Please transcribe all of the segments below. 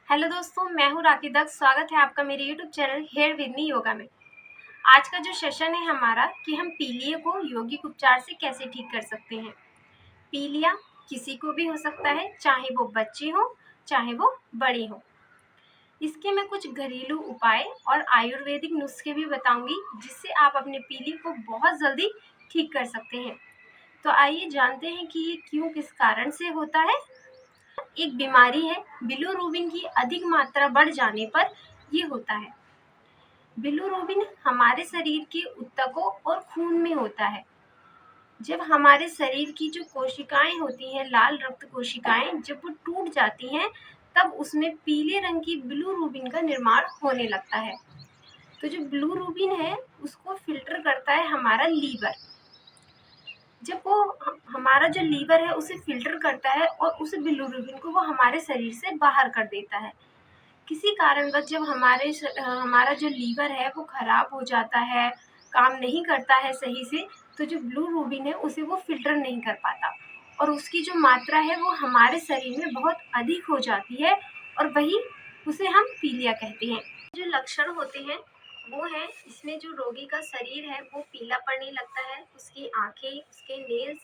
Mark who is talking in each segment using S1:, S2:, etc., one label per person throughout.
S1: Hello दोस्तों, मैं हूँ राखी दत्त। स्वागत है आपका मेरे YouTube channel here with me yoga में। आज का जो सेशन है हमारा कि हम पीलिया को यौगिक उपचार से कैसे ठीक कर सकते हैं। पीलिया किसी को भी हो सकता है, चाहे वो बच्चे हो चाहे वो बड़े हो। इसके मैं कुछ घरेलू उपाय और आयुर्वेदिक नुस्खे भी बताऊंगी जिससे आप अपने पीलिया को बहुत जल्दी ठीक कर सकते हैं। तो आइए जानते हैं कि ये क्यों, किस कारण से होता है। एक बीमारी है, बिलिरुबिन की अधिक मात्रा बढ़ जाने पर ये होता है। बिलिरुबिन हमारे शरीर के ऊतकों और खून में होता है। जब हमारे शरीर की जो कोशिकाएं होती हैं, लाल रक्त कोशिकाएं, जब वो टूट जाती हैं तब उसमें पीले रंग की बिलिरुबिन का निर्माण होने लगता है। तो जो बिलिरुबिन है उसको फिल्टर करता है हमारा लीवर। जब वो हमारा जो लीवर है उसे फिल्टर करता है और उस बिलिरुबिन को वो हमारे शरीर से बाहर कर देता है। किसी कारणवश जब हमारा जो लीवर है वो खराब हो जाता है, काम नहीं करता है सही से, तो जो बिलिरुबिन है उसे वो फिल्टर नहीं कर पाता और उसकी जो मात्रा है वो हमारे शरीर में बहुत अधिक हो जाती है और वही उसे हम पीलिया कहते हैं। जो लक्षण होते हैं वो है, इसमें जो रोगी का शरीर है वो पीला पड़ने लगता है, उसकी आंखें, उसके नेल्स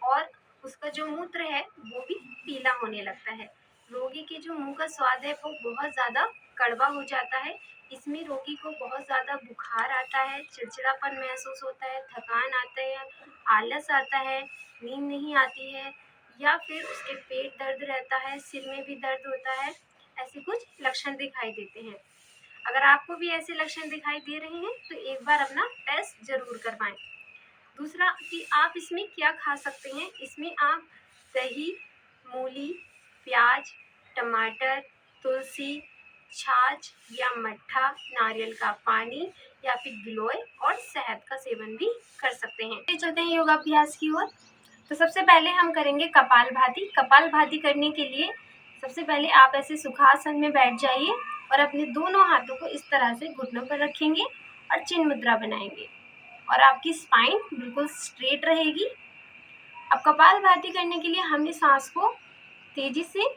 S1: और उसका जो मूत्र है वो भी पीला होने लगता है। रोगी के जो मुंह का स्वाद है वो बहुत ज़्यादा कड़वा हो जाता है। इसमें रोगी को बहुत ज़्यादा बुखार आता है, चिड़चिड़ापन महसूस होता है, थकान आता है, आलस आता है, नींद नहीं आती है या फिर उसके पेट दर्द रहता है, सिर में भी दर्द होता है। ऐसे कुछ लक्षण दिखाई देते हैं। अगर आपको भी ऐसे लक्षण दिखाई दे रहे हैं तो एक बार अपना टेस्ट जरूर करवाएं। दूसरा कि आप इसमें क्या खा सकते हैं। इसमें आप दही, मूली, प्याज, टमाटर, तुलसी, छाछ या मट्ठा, नारियल का पानी या फिर गिलोय और शहद का सेवन भी कर सकते हैं। चलते हैं योगाभ्यास की ओर। तो सबसे पहले हम करेंगे कपालभाति। कपालभाति करने के लिए सबसे पहले आप ऐसे सुखासन में बैठ जाइए और अपने दोनों हाथों को इस तरह से घुटनों पर रखेंगे और चिन्ह मुद्रा बनाएंगे और आपकी स्पाइन बिल्कुल स्ट्रेट रहेगी। अब कपालभाति करने के लिए हमें सांस को तेजी से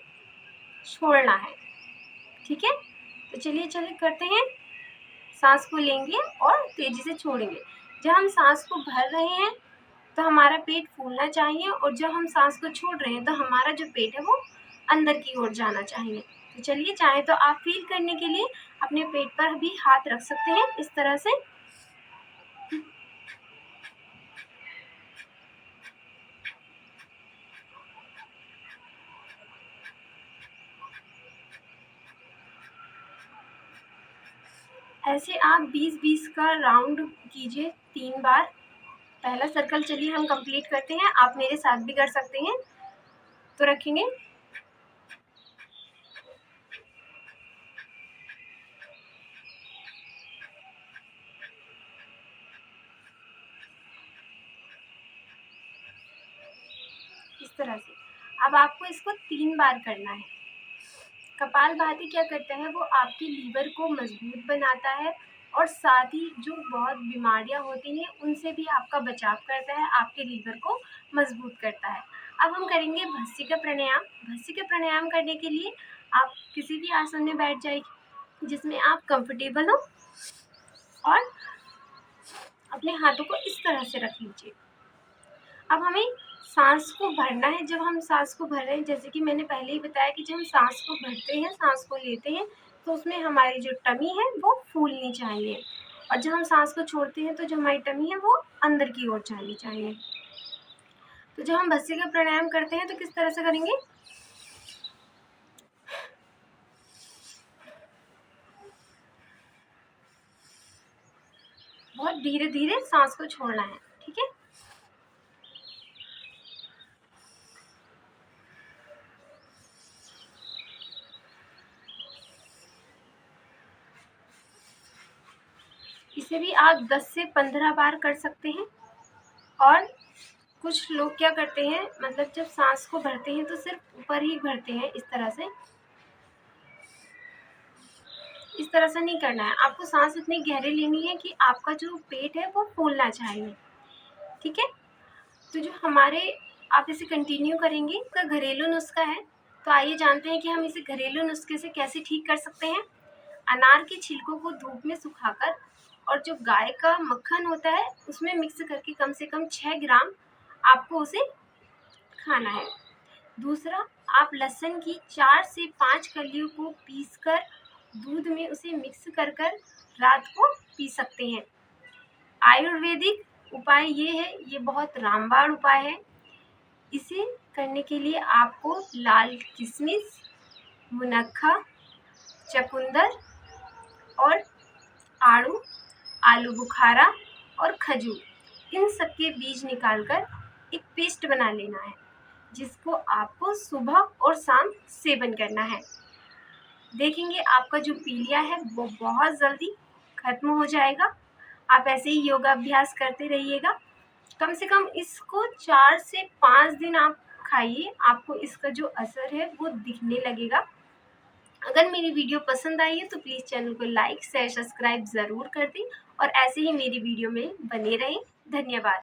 S1: छोड़ना है, ठीक है। तो चलिए करते हैं। सांस को लेंगे और तेजी से छोड़ेंगे। जब हम सांस को भर रहे हैं तो हमारा पेट फूलना चाहिए और जब हम सांस को छोड़ रहे हैं तो हमारा जो पेट है वो अंदर की ओर जाना चाहिए। तो चलिए, चाहे तो आप फील करने के लिए अपने पेट पर भी हाथ रख सकते हैं इस तरह से। ऐसे आप 20-20 का राउंड कीजिए 3 बार। पहला सर्कल चलिए हम कंप्लीट करते हैं। आप मेरे साथ भी कर सकते हैं। तो रखेंगे इस तरह से। अब आपको इसको 3 बार करना है। कपालभाति क्या करता है, वो आपके लीवर को मजबूत बनाता है और साथ ही जो बहुत बीमारियां होती हैं उनसे भी आपका बचाव करता है, आपके लीवर को मजबूत करता है। अब हम करेंगे भस्त्रिका प्राणायाम। भस्त्रिका प्राणायाम करने के लिए आप किसी भी आसन में बैठ जाइए जिसमें आप कंफर्टेबल हो और अपने हाथों को इस तरह से रख लीजिए। अब हमें सांस को भरना है। जब हम सांस को भर रहे हैं, जैसे कि मैंने पहले ही बताया कि जब हम सांस को भरते हैं, सांस को लेते हैं तो उसमें हमारी जो टमी है वो फूलनी चाहिए और जब हम सांस को छोड़ते हैं तो जो हमारी टमी है वो अंदर की ओर जानी चाहिए। तो जब हम भस्त्रिका प्राणायाम करते हैं तो किस तरह से करेंगे, बहुत धीरे धीरे सांस को छोड़ना है, ठीक है। इसे भी आप 10 से 15 बार कर सकते हैं। और कुछ लोग क्या करते हैं, मतलब जब सांस को भरते हैं तो सिर्फ ऊपर ही भरते हैं इस तरह से। इस तरह से नहीं करना है, आपको सांस इतनी गहरी लेनी है कि आपका जो पेट है वो फूलना चाहिए, ठीक है। तो जो हमारे, आप इसे कंटिन्यू करेंगे। इसका घरेलू नुस्खा है, तो आइए जानते हैं कि हम इसे घरेलू नुस्खे से कैसे ठीक कर सकते हैं। अनार के छिलकों को धूप में सुखाकर और जो गाय का मक्खन होता है उसमें मिक्स करके कम से कम 6 ग्राम आपको उसे खाना है। दूसरा, आप लहसुन की 4 से 5 कलियों को पीसकर दूध में उसे मिक्स कर रात को पी सकते हैं। आयुर्वेदिक उपाय ये बहुत रामबाण उपाय है। इसे करने के लिए आपको लाल किशमिश, मुनक्का, चुकंदर और आड़ू, आलू बुखारा और खजूर इन सब के बीज निकालकर एक पेस्ट बना लेना है, जिसको आपको सुबह और शाम सेवन करना है। देखेंगे आपका जो पीलिया है वो बहुत जल्दी खत्म हो जाएगा। आप ऐसे ही योगाभ्यास करते रहिएगा। कम से कम इसको 4 से 5 दिन आप खाइए, आपको इसका जो असर है वो दिखने लगेगा। अगर मेरी वीडियो पसंद आई है तो प्लीज़ चैनल को लाइक, शेयर, सब्सक्राइब ज़रूर कर दें और ऐसे ही मेरी वीडियो में बने रहें। धन्यवाद।